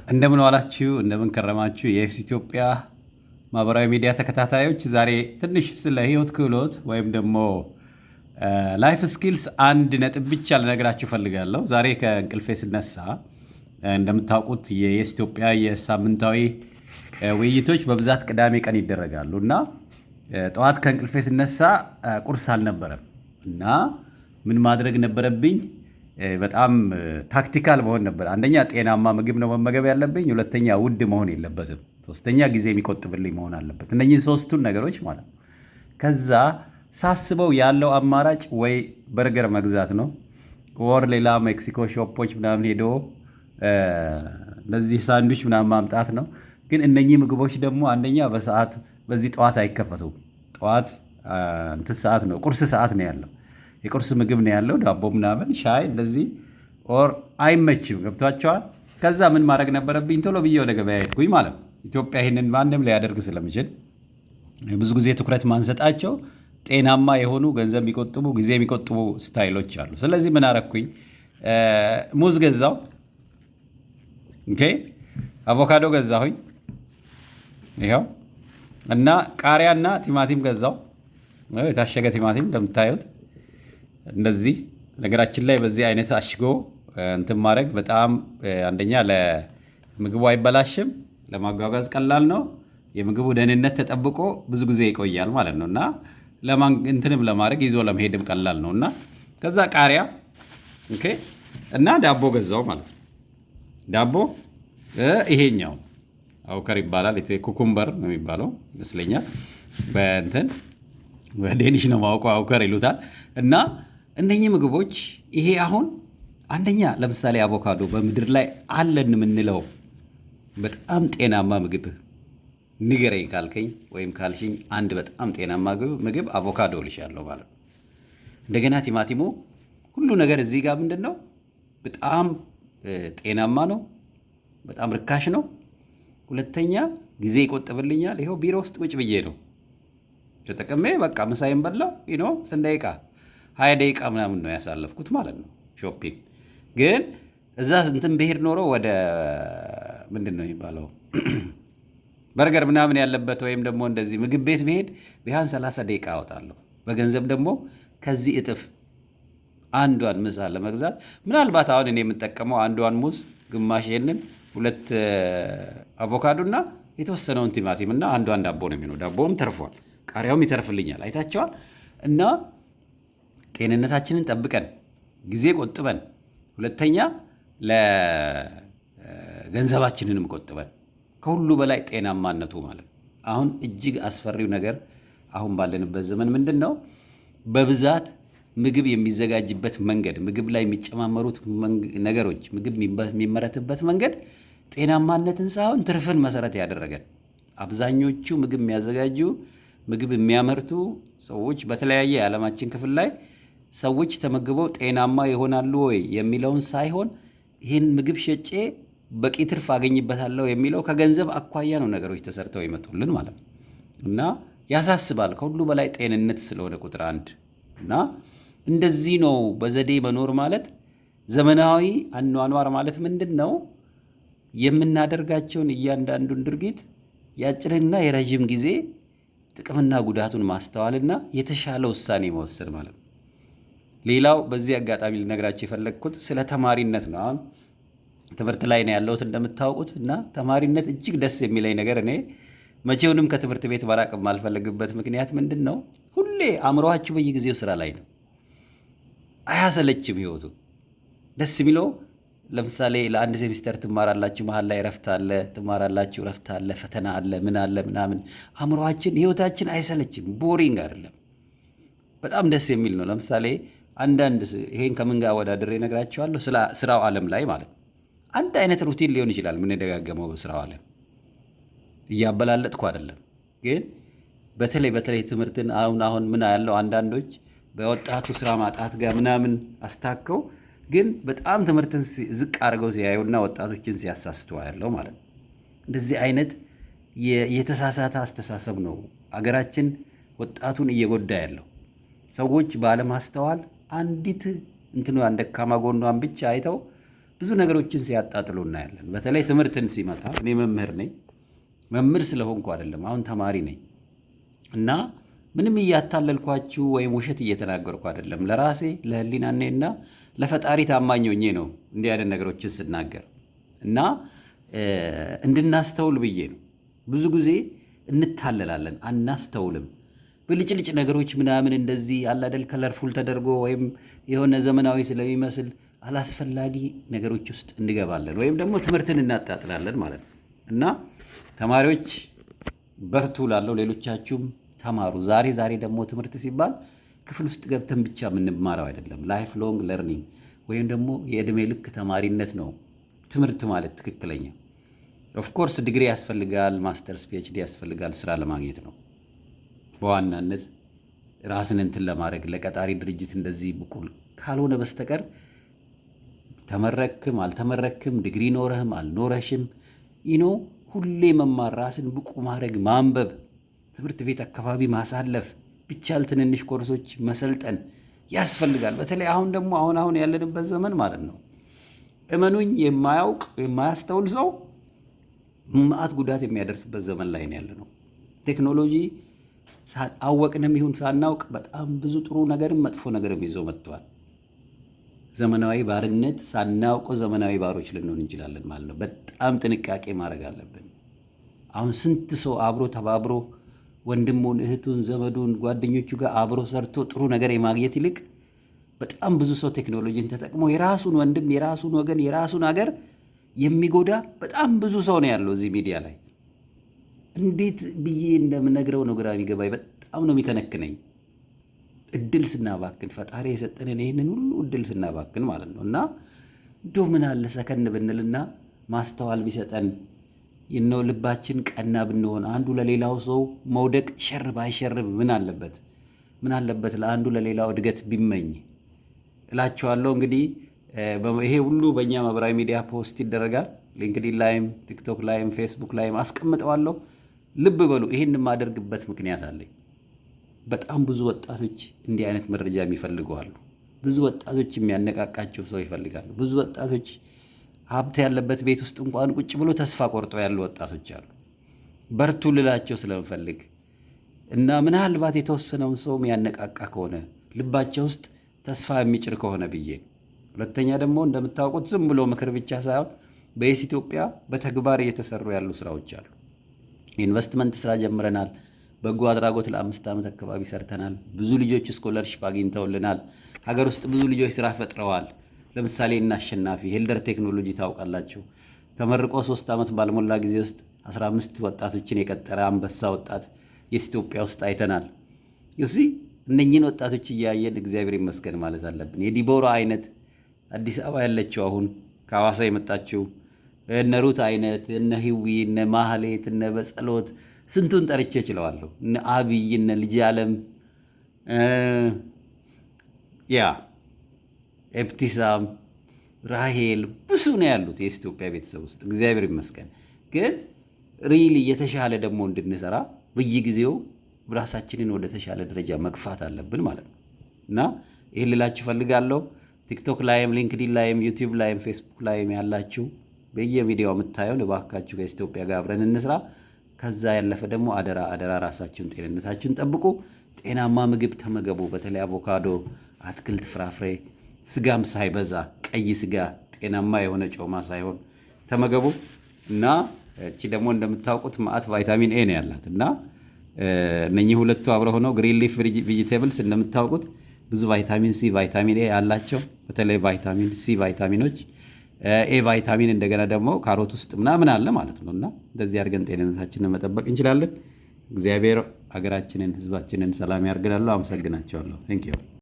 እንደምን ዋላችሁ፣ እንደምን ከረማችሁ የኢትዮጵያ ማህበራዊ ሚዲያ ተከታታዮች። ዛሬ ትንሽ ስለ ህይወት ክህሎት ወይም ደግሞ ላይፍ ስኪልስ አንድ ነጥብ ብቻ ልነግራችሁ ፈልጋለሁ። ዛሬ ከእንቅልፌ ስነሳ እንደምታውቁት የኢትዮጵያ የሳምንታዊ ውይይቶች በብዛት ቅዳሜ ቀን ይደረጋሉ እና ጠዋት ከእንቅልፌ ስነሳ ቁርስ አልነበረም እና ምን ማድረግ ነበረብኝ? በጣም ታክቲካል መሆን ነበር። አንደኛ ጤናማ ምግብ ነው መመገብ ያለብኝ፣ ሁለተኛ ውድ መሆን የለበትም፣ ሶስተኛ ጊዜ የሚቆጥብልኝ መሆን አለበት። እነኚህ ሶስቱን ነገሮች ማለት ነው። ከዛ ሳስበው ያለው አማራጭ ወይ በርገር መግዛት ነው ወር ሌላ ሜክሲኮ ሾፖች ምናምን ሄዶ ለዚህ ሳንዱች ምናምን ማምጣት ነው። ግን እነኚህ ምግቦች ደግሞ አንደኛ በሰዓት በዚህ ጠዋት አይከፈቱም። ጠዋት እንትን ሰዓት ነው፣ ቁርስ ሰዓት ነው ያለው፣ የቁርስ ምግብ ነው ያለው፣ ዳቦ ምናምን ሻይ እንደዚህ ኦር አይመችም። ገብቷቸዋል። ከዛ ምን ማድረግ ነበረብኝ? ቶሎ ብዬ ወደ ገበያ ሄድኩኝ ማለት ነው። ኢትዮጵያ ይህንን ማንም ሊያደርግ ስለሚችል ብዙ ጊዜ ትኩረት ማንሰጣቸው ጤናማ የሆኑ ገንዘብ የሚቆጥቡ ጊዜ የሚቆጥቡ ስታይሎች አሉ። ስለዚህ ምን አረግኩኝ? ሙዝ ገዛው፣ አቮካዶ ገዛሁኝ፣ ይኸው እና ቃሪያና ቲማቲም ገዛው። የታሸገ ቲማቲም እንደምታዩት እንደዚህ። ነገራችን ላይ በዚህ አይነት አሽጎ እንትን ማድረግ በጣም አንደኛ ለምግቡ አይበላሽም፣ ለማጓጓዝ ቀላል ነው፣ የምግቡ ደህንነት ተጠብቆ ብዙ ጊዜ ይቆያል ማለት ነው እና እንትንም ለማድረግ ይዞ ለመሄድም ቀላል ነው እና ከዛ ቃሪያ እና ዳቦ ገዛው ማለት ነው። ዳቦ ይሄኛው አውከር ይባላል፣ ኩኩምበር ነው የሚባለው ይመስለኛል። በእንትን በዴኒሽ ነው ማውቀው፣ አውከር ይሉታል። እና እነኚህ ምግቦች ይሄ አሁን አንደኛ ለምሳሌ አቮካዶ በምድር ላይ አለን የምንለው በጣም ጤናማ ምግብ ንገረኝ ካልከኝ ወይም ካልሽኝ አንድ በጣም ጤናማ ምግብ አቮካዶ ልሻለሁ ማለት ነው። እንደገና ቲማቲሙ ሁሉ ነገር እዚህ ጋር ምንድን ነው በጣም ጤናማ ነው፣ በጣም ርካሽ ነው። ሁለተኛ ጊዜ ይቆጥብልኛል። ይኸው ቢሮ ውስጥ ቁጭ ብዬ ነው ተጠቅሜ በቃ ምሳዬን በላው። ስንት ደቂቃ 20 ደቂቃ ምናምን ነው ያሳለፍኩት ማለት ነው ሾፒንግ። ግን እዛ እንትን ብሄድ ኖሮ ወደ ምንድን ነው የሚባለው በርገር ምናምን ያለበት ወይም ደግሞ እንደዚህ ምግብ ቤት ብሄድ ቢያንስ 30 ደቂቃ አወጣለሁ። በገንዘብ ደግሞ ከዚህ እጥፍ አንዷን ምሳ ለመግዛት ምናልባት አሁን እኔ የምጠቀመው አንዷን ሙዝ፣ ግማሽ ይሄንን፣ 2 አቮካዶና የተወሰነውን ቲማቲም እና አንዷን ዳቦ ነው የሚሆነው። ዳቦም ተርፏል፣ ቃሪያውም ይተርፍልኛል። አይታቸዋል። እና ጤንነታችንን ጠብቀን ጊዜ ቆጥበን፣ ሁለተኛ ለገንዘባችንንም ቆጥበን፣ ከሁሉ በላይ ጤናማነቱ ማለት አሁን እጅግ አስፈሪው ነገር አሁን ባለንበት ዘመን ምንድን ነው? በብዛት ምግብ የሚዘጋጅበት መንገድ፣ ምግብ ላይ የሚጨማመሩት ነገሮች፣ ምግብ የሚመረትበት መንገድ ጤናማነትን ሳይሆን ትርፍን መሰረት ያደረገን። አብዛኞቹ ምግብ የሚያዘጋጁ ምግብ የሚያመርቱ ሰዎች በተለያየ የዓለማችን ክፍል ላይ ሰዎች ተመግበው ጤናማ ይሆናሉ ወይ የሚለውን ሳይሆን ይህን ምግብ ሸጬ በቂ ትርፍ አገኝበታለሁ የሚለው ከገንዘብ አኳያ ነው ነገሮች ተሰርተው ይመጡልን ማለት ነው። እና ያሳስባል። ከሁሉ በላይ ጤንነት ስለሆነ ቁጥር አንድ እና እንደዚህ ነው በዘዴ መኖር ማለት። ዘመናዊ አኗኗር ማለት ምንድን ነው? የምናደርጋቸውን እያንዳንዱን ድርጊት የአጭርና የረዥም ጊዜ ጥቅምና ጉዳቱን ማስተዋልና የተሻለ ውሳኔ መወሰን ማለት ነው። ሌላው በዚህ አጋጣሚ ልነግራቸው የፈለግኩት ስለ ተማሪነት ነው። አሁን ትምህርት ላይ ነው ያለሁት እንደምታውቁት እና ተማሪነት እጅግ ደስ የሚለኝ ነገር እኔ መቼውንም ከትምህርት ቤት መራቅ የማልፈልግበት ምክንያት ምንድን ነው? ሁሌ አእምሮአችሁ በየጊዜው ስራ ላይ ነው። አያሰለችም ህይወቱ። ደስ የሚለው ለምሳሌ ለአንድ ሴሚስተር ትማራላችሁ፣ መሀል ላይ ረፍት አለ፣ ትማራላችሁ፣ ረፍት አለ፣ ፈተና አለ፣ ምን አለ ምናምን። አእምሮአችን ህይወታችን አይሰለችም፣ ቦሪንግ አይደለም፣ በጣም ደስ የሚል ነው። ለምሳሌ አንዳንድ ይሄን ከምን ጋር ወዳድሬ እነግራችኋለሁ። ስራው ዓለም ላይ ማለት አንድ አይነት ሩቲን ሊሆን ይችላል የምንደጋገመው በስራው ዓለም፣ እያበላለጥኩ አይደለም። ግን በተለይ ትምህርትን አሁን ምን ያለው አንዳንዶች በወጣቱ ስራ ማጣት ጋር ምናምን አስታከው ግን በጣም ትምህርትን ዝቅ አድርገው ሲያዩና ወጣቶችን ሲያሳስቱ ያለው ማለት ነው። እንደዚህ አይነት የተሳሳተ አስተሳሰብ ነው አገራችን ወጣቱን እየጎዳ ያለው። ሰዎች ባለማስተዋል አንዲት ደካማ ጎኗን ብቻ አይተው ብዙ ነገሮችን ሲያጣጥሉ እናያለን። በተለይ ትምህርትን ሲመጣ እኔ መምህር ነኝ። መምህር ስለሆንኩ አይደለም፣ አሁን ተማሪ ነኝ እና ምንም እያታለልኳችሁ ወይም ውሸት እየተናገርኩ አይደለም። ለራሴ ለህሊናኔና ለፈጣሪ ታማኝ ሆኜ ነው እንዲህ አይነት ነገሮችን ስናገር እና እንድናስተውል ብዬ ነው። ብዙ ጊዜ እንታለላለን፣ አናስተውልም። ብልጭልጭ ነገሮች ምናምን እንደዚህ አላደል ከለርፉል ተደርጎ ወይም የሆነ ዘመናዊ ስለሚመስል አላስፈላጊ ነገሮች ውስጥ እንገባለን ወይም ደግሞ ትምህርትን እናጣጥላለን ማለት ነው እና ተማሪዎች በርቱ ላለው ሌሎቻችሁም ተማሩ። ዛሬ ደግሞ ትምህርት ሲባል ክፍል ውስጥ ገብተን ብቻ የምንማረው አይደለም። ላይፍ ሎንግ ለርኒንግ ወይም ደግሞ የዕድሜ ልክ ተማሪነት ነው ትምህርት ማለት ትክክለኛ። ኦፍኮርስ ዲግሪ ያስፈልጋል፣ ማስተርስ ፒኤችዲ ያስፈልጋል፣ ስራ ለማግኘት ነው በዋናነት ራስን እንትን ለማድረግ ለቀጣሪ ድርጅት እንደዚህ ብቁ ካልሆነ በስተቀር ተመረክም አልተመረክም ዲግሪ ኖረህም አልኖረሽም ሁሌ መማር፣ ራስን ብቁ ማድረግ፣ ማንበብ፣ ትምህርት ቤት አካባቢ ማሳለፍ፣ ቢቻል ትንንሽ ኮርሶች መሰልጠን ያስፈልጋል። በተለይ አሁን ደግሞ አሁን ያለንበት ዘመን ማለት ነው እመኑኝ የማያውቅ የማያስተውል ሰው መዓት ጉዳት የሚያደርስበት ዘመን ላይ ነው ያለነው። ቴክኖሎጂ አወቅንም ይሁን ሳናውቅ በጣም ብዙ ጥሩ ነገርም መጥፎ ነገርም ይዞ መጥቷል። ዘመናዊ ባርነት ሳናውቀው ዘመናዊ ባሮች ልንሆን እንችላለን ማለት ነው። በጣም ጥንቃቄ ማድረግ አለብን። አሁን ስንት ሰው አብሮ ተባብሮ ወንድሙን፣ እህቱን፣ ዘመዱን፣ ጓደኞቹ ጋር አብሮ ሰርቶ ጥሩ ነገር የማግኘት ይልቅ በጣም ብዙ ሰው ቴክኖሎጂን ተጠቅሞ የራሱን ወንድም፣ የራሱን ወገን፣ የራሱን ሀገር የሚጎዳ በጣም ብዙ ሰው ነው ያለው እዚህ ሚዲያ ላይ። እንዴት ብዬ እንደምነግረው ነው ግራ የሚገባኝ። በጣም ነው የሚከነክነኝ። እድል ስናባክን ፈጣሪ የሰጠንን ይህንን ሁሉ እድል ስናባክን ማለት ነው እና እንደው ምን አለ ሰከን ብንልና ማስተዋል ቢሰጠን የነው ልባችን ቀና ብንሆን አንዱ ለሌላው ሰው መውደቅ ሸር ባይሸርብ ምን አለበት ለአንዱ ለሌላው እድገት ቢመኝ እላቸዋለሁ። እንግዲህ ይሄ ሁሉ በእኛ ማህበራዊ ሚዲያ ፖስት ይደረጋል። ሊንክዲን ላይም ቲክቶክ ላይም ፌስቡክ ላይም አስቀምጠዋለሁ። ልብ በሉ፣ ይህን የማደርግበት ምክንያት አለኝ። በጣም ብዙ ወጣቶች እንዲህ አይነት መረጃ የሚፈልጉ አሉ። ብዙ ወጣቶች የሚያነቃቃቸው ሰው ይፈልጋሉ። ብዙ ወጣቶች ሀብት ያለበት ቤት ውስጥ እንኳን ቁጭ ብሎ ተስፋ ቆርጠው ያሉ ወጣቶች አሉ። በርቱ ልላቸው ስለምፈልግ እና ምናልባት የተወሰነውን ሰው የሚያነቃቃ ከሆነ ልባቸው ውስጥ ተስፋ የሚጭር ከሆነ ብዬ። ሁለተኛ ደግሞ እንደምታውቁት ዝም ብሎ ምክር ብቻ ሳይሆን በየስ ኢትዮጵያ በተግባር እየተሰሩ ያሉ ስራዎች አሉ። ኢንቨስትመንት ስራ ጀምረናል። በጎ አድራጎት ለ5 ዓመት አካባቢ ሰርተናል። ብዙ ልጆች ስኮለርሺፕ አግኝተውልናል። ሀገር ውስጥ ብዙ ልጆች ስራ ፈጥረዋል። ለምሳሌ አሸናፊ ሄልደር ቴክኖሎጂ ታውቃላችሁ። ተመርቆ 3 ዓመት ባልሞላ ጊዜ ውስጥ 15 ወጣቶችን የቀጠረ አንበሳ ወጣት የስ ኢትዮጵያ ውስጥ አይተናል። ይሲ እነኚህን ወጣቶች እያየን እግዚአብሔር ይመስገን ማለት አለብን። የዲቦራ አይነት አዲስ አበባ ያለችው አሁን ከሐዋሳ የመጣችው እነ ሩት አይነት እነ ህዊ እነ ማህሌት እነ በጸሎት ስንቱን ጠርቼ እችለዋለሁ። እነ አብይ እነ ልጅ ዓለም ኤፕቲሳም ራሄል ብዙ ነው ያሉት የኢትዮጵያ ቤተሰብ ውስጥ እግዚአብሔር ይመስገን። ግን ሪሊ የተሻለ ደግሞ እንድንሰራ በየጊዜው ራሳችንን ወደ ተሻለ ደረጃ መግፋት አለብን ማለት ነው እና ይህን ልላችሁ ፈልጋለሁ። ቲክቶክ ላይም ሊንክዲን ላይም ዩቲዩብ ላይም ፌስቡክ ላይም ያላችሁ በየሚዲያው የምታየው ለባካችሁ ከኢትዮጵያ ጋር አብረን እንስራ። ከዛ ያለፈ ደግሞ አደራ ራሳችሁን ጤንነታችሁን ጠብቁ። ጤናማ ምግብ ተመገቡ። በተለይ አቮካዶ፣ አትክልት፣ ፍራፍሬ፣ ስጋም ሳይበዛ ቀይ ስጋ ጤናማ የሆነ ጮማ ሳይሆን ተመገቡ እና እቺ ደግሞ እንደምታውቁት ማአት ቫይታሚን ኤ ነው ያላት እና እነኚህ ሁለቱ አብረው ሆነው ግሪን ሊፍ ቬጂቴብልስ እንደምታውቁት ብዙ ቫይታሚን ሲ፣ ቫይታሚን ኤ አላቸው። በተለይ ቫይታሚን ሲ ቫይታሚኖች ኤ ቫይታሚን እንደገና ደግሞ ካሮት ውስጥ ምናምን አለ ማለት ነው እና እንደዚህ አድርገን ጤንነታችንን መጠበቅ እንችላለን። እግዚአብሔር ሀገራችንን፣ ህዝባችንን ሰላም ያርግላለሁ። አመሰግናቸዋለሁ። ቴንክ ዩ